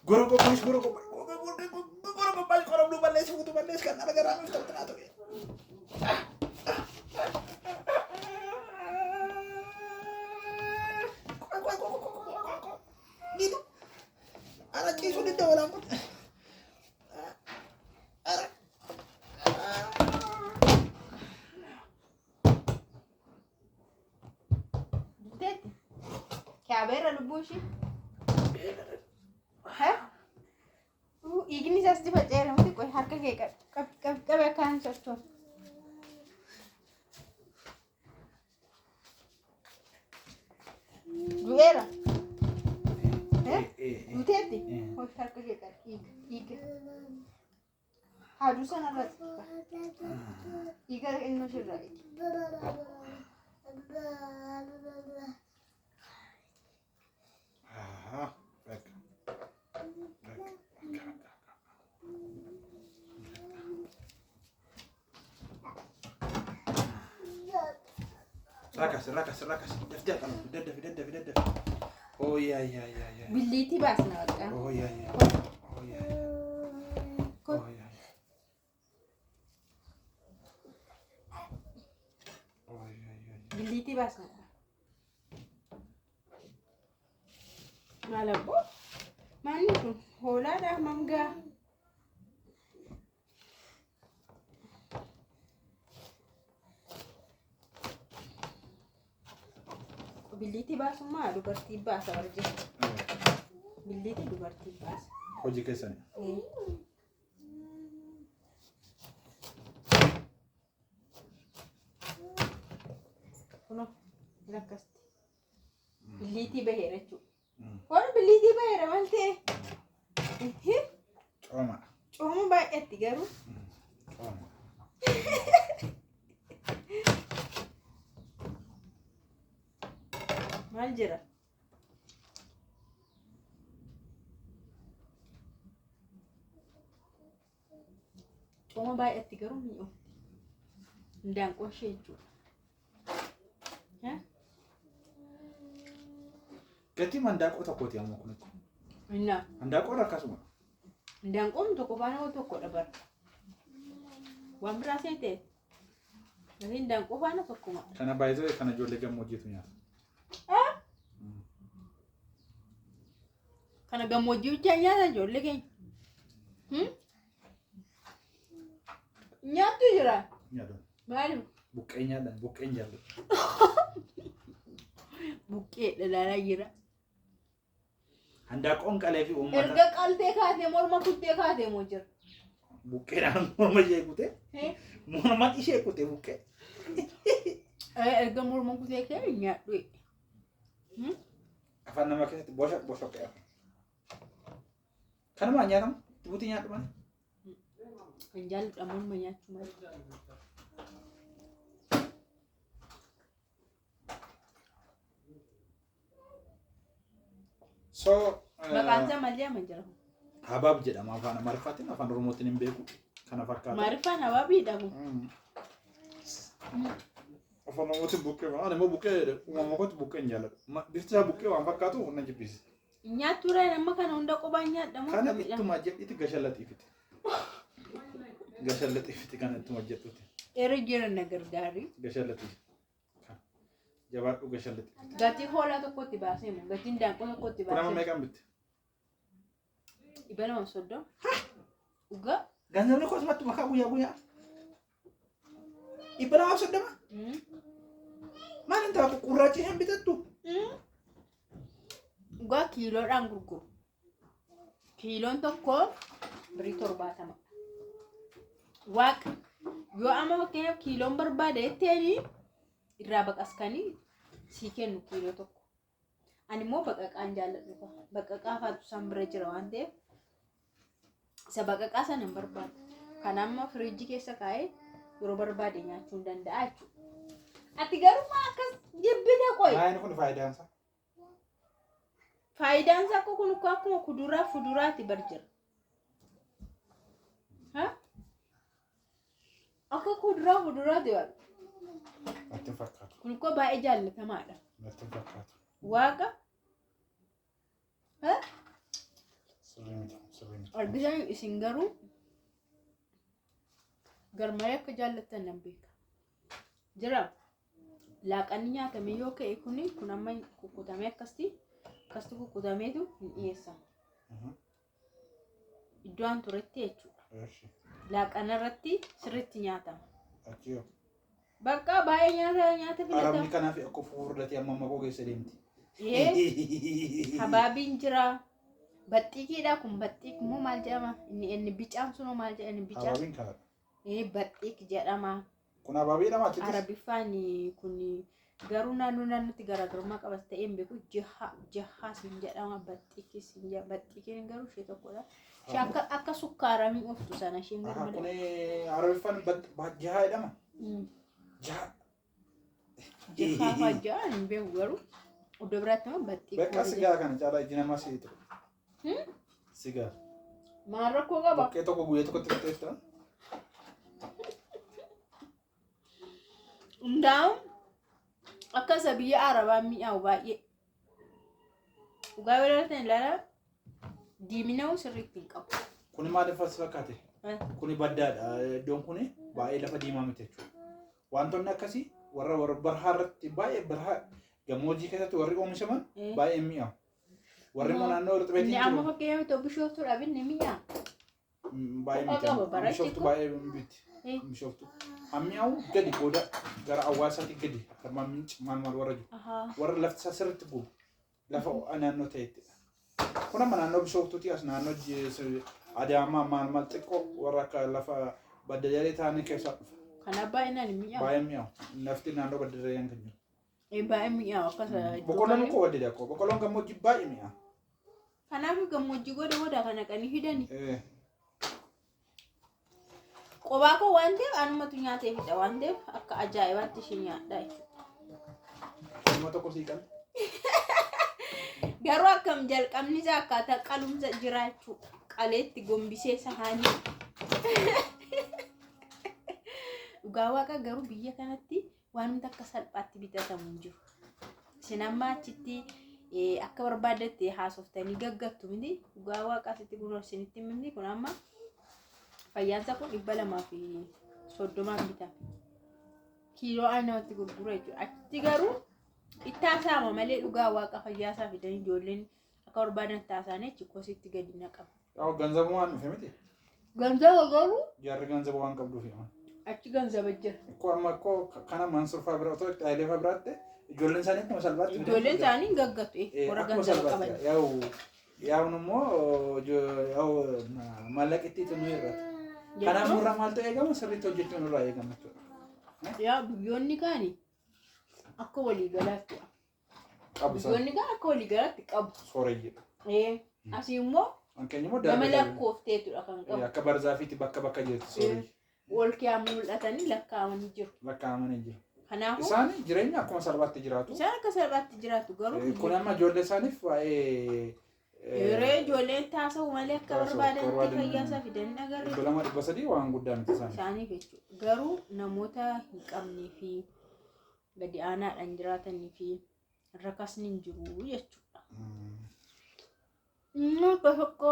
Gorogobbaash gorogobbaash qoromnu balleessi fuutu balleessi kan ala garaa nuuf ta'u ture. Gitu. Ala ciisu di dalam pun. क्या बेरा लुबुशी है वो इग्निस असती बच्चे रहे होते कोई हरकत के कब कान चट्टो बेरा है उठेती कोई हरकत के कर इग हाडूसा ना रहा इगर इन्नो शुरू रही Rakas. Dada. Oh iya. Billiti basna waqqa. Oh iya. Billiti basna. Malabo. Manni kun hola dah mangga. Billiti baasummaa dubartii baasa warje. Billiti dubartii baasa. Hojii keessani. Kuno lakkasti. Billiti baheera jechuudha. Waan billiti baheera maal ta'e? Cooma baay'eetti garuu. Maal jira? Cooma baay'eetti garuu ni oofti. Indaanqoo ishee jechuudha. Gatii mandaaqoo tokkooti amma kun. Innaa. Mandaaqoon akkasuma. Indaanqoon tokko faana tokko dabara. Waan biraa seetee. Gatii indaanqoo faana tokkuma. Kana baay'ee kana ijoollee gammoojjiitu nyaata. Kana gammoojjii hojjaa nyaata ijoollee keenya. Nyaattu jira. Nyaata. Maaliif? Buqqee nyaadhan buqqeen jaalladha. Buqqee dhalaalaa jira. Handaaqoon qalee fi uummata. Erga qaltee kaatee morma kuttee kaatee moo jira? Buqqeedhaan morma ishee kutee. Morma ishee kutee buqqee. Erga morma kutee kee nyaadhu. Afaan nama keessatti bosha qe'aa. Kanuma nyaatamu tibuutii nyaadhu malee. Kan jaalladha morma nyaachuu malee. So maqaan isaa maal jedhama jira? Habaab jedhama afaan Amaariffaatiin afaan Oromootiin hin beeku. Kana fakkaata. Amaariffaan habaabiidha kun. Afaan Oromootiin buqqee waan immoo buqqee uumamaa kootti buqqee hin jaalladhu. Bifti isaa buqqee waan fakkaatu na jibbisi. Nyaattu irraa nama kana hunda qophaan nyaadhamu. Kana ittuma jedhiti gashallaxiifiti. Gashallaxiifiti kana ittuma jedhuti. Yeroo jiran na gargaari. Gashallaxiif. Jabaadhu gashallaxiifiti. Gatii hoolaa tokkotti baasee moo gatiin indaanqoo tokkotti baasee. Kunama meeqaan bitti? 230. Dhugaa? Ganzabni kosumatti makaa guyyaa. 230? Maal hin taatu qurraachi hin bitattu? Dhugaa kiiloodhaan gurguru. Kiiloon tokko birii 70. Waaqa yoo amma fakkeenyaaf kiiloon barbaade jetteeni irraa baqaskanii sii kennu kiiloo tokko. Ani immoo baqaqaan jaalladhu. Baqaqaa faatu isaan bira jira waan ta'eef isa baqaqaa sana hin barbaadu. Kan amma firiijii keessa kaa'ee yeroo barbaade nyaachuu hin danda'a jechuudha. Ati garuu akkas jibbite qoy. Maayini kun faayidaan isaa? Faayidaan isaa kun akkuma kuduraa fuduraatti bar jira. Akka kuduraa fuduraatti bar. Natti fakkaatu. Kun koo baay'ee jaallatamaadha. Natti fakkaatu. Waaqa. Sirrii argisan isin garuu garmalee akka jaallattan nan beeka. Jira laaqanni nyaatame yoo ka'e kun amma kukkutamee akkasti kukkutameetu hin dhiyeessamu. Iddoo an turetti jechuudha. Laaqana irratti sirriitti nyaatama. Achiyoo. Bakka baay'ee nyaata filatamu. Arabni kanaaf akka fuudhatee amma maqoo keessa deemti. Habaabiin jira. Baxxiiqiidha kun baxxiiq immoo maal jedhama? Inni bicaan sunoo maal jedhani bicaan? Habaabiin kaadha. Baxxiiq jedhama. Kun habaabiidha maachittis? Arabiffaan kun garuu naannootti garaagarummaa qabas ta'ee hin beeku jahaa siin jedhama baxxiiqi siin jedhama baxxiiqiin garuu ishee tokkodha. Ishee akka sukkaaramii oftu sana isheen garuu Kun arabiffaan jahaa jedhama? Jahaa. Jahaa hin beeku garuu iddoo biraatti immoo baxxiiq. Bakka sigaa kana caalaa iji namaa sii ta'u. Sigaa. Maal rakkoo qaba? Buqqee tokko guyyee tokkotti fixeetta. Hundaa'uun akka biyya Arabaa mi'aawu baay'ee. Dhugaa weeraratan ilaalaa diimina'uu sirriitti hin qabu. Kuni maaliif as fakkaate? Kuni baddaadha. Iddoon kuni baay'ee lafa diimaa miti jechuudha. Wantoonni akkasii warra barhaa irratti baay'ee barhaa gammoojjii keessatti warri oomishaman baay'ee mi'aawu. Warri immoo naannoo irratti jiru. Amma fakkeenyaaf ta'u bishooftuu dhabinni mi'aa. Baay'ee miti. Bishooftuu baay'ee miti. Bishooftuu. Mi'aawu gadi booda gara hawaasaatti gadi akka maal warra jiru. Warra lafti isaa sirriitti gubu. Lafa naannoo ta'etti. Kun amma naannoo bishooftuuti as naannoo Adaamaa maal xiqqoo warra akka lafa baddallee ta'anii keessaa dhufa. Kana baay'inaan mi'aawu. Baay'ee mi'aawu. Lafti naannoo baddallee kan jiru. Baay'ee mi'aawu akkasa. Boqqolloon koo wadde dakko. Boqqolloon gammoojjii baay'ee mi'aawu. Kanaaf gammoojjii goda kana qanii fidani. Qobaa koo waan ta'eef anumatu nyaatee fida waan ta'eef akka ajaa'ibaatti ishee nyaadha jechuudha. Nama tokko sii qala. Garuu akkam jalqabni isaa akkaataa qalumsa jira jechuudha. Qaleetti gombisee sahaanii. Dhugaa waaqa garuu biyya kanatti waan hundi akka salphaatti bitatamu hin jiru. Isin amma achitti akka barbaadetti haasoftanii gaggattu miti. Dhugaa waaqa asitti guursinitti miti kun amma fayyaansa kun 230 bitama. Kiiloo aannan gurgura jechuudha. Achitti garuu ittaasaama malee dhugaa waaqa fayyaasaa fidanii ijoolleen akka barbaadan taasisanii achi kositti gadi naqamu. Ganzaba waan dhufe miti? Ganzaba garuu jaarri ganzaba waan qabduuf hima. Achi ganzaba jira. Amma kana Mansuur bira otoo Xaayilee biraatti ijoolleen isaanii akkuma salphaatti. Ijoolleen isaanii gaggatu warra ganzaba qaban. Yaa'uun immoo maallaqittiitu nu irratti. Kanaaf nurraa maaltu eegama sirriitti hojjechuun nurraa eegama jechuudha. Yaa biyyoonni kaani akka waliigalaatti qabu. Biyyoonni kaan akka waliigalaatti qabu. Sooreyyii. Asii immoo nama lakkoofteetudha kan qabu. Akka barzaafiitti bakka jirti sooreyyii. Walkiyaa mul'atanii lakkaa'amanii jiru. Lakkaa'amanii jiru. Kanaafuu isaan jireenya akkuma salphaatti jiraatu. Isaan akka salphaatti jiraatu garuu. Kun amma ijoollee isaaniif baay'ee. Ijoolleen taasisuu malee akka barbaadan fayyaasaa fidanii agarre. 200 waan guddaa miti isaaniif jechuudha. Garuu namoota hin qabnee fi gadi aanaadhaan jiraatanii fi rakasni hin jiru jechuudha. Akka tokko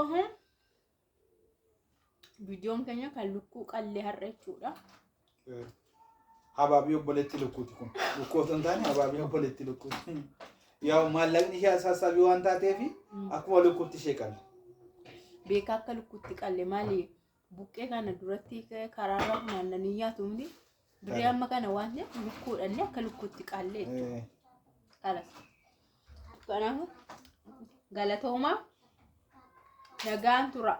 viidiyoon keenya kan lukkuu qallee har'a jechuudha. Habaabii obboleetti lukkuuti kun. Lukkoota hin taane habaabii obboleetti lukkuuti. Yaa maallaqni ishee sassabii waan taateef akkuma lukkuutti ishee qalle. Beeka akka lukkuutti qalle maali? Buqqee kana duratti karaarraa naannanii nyaatu miti. Durii amma kana waan ta'eef lukkuudhaan akka lukkuutti qalle jechuudha. Kalas. Kanaafuu galatoomaa nagaan tura.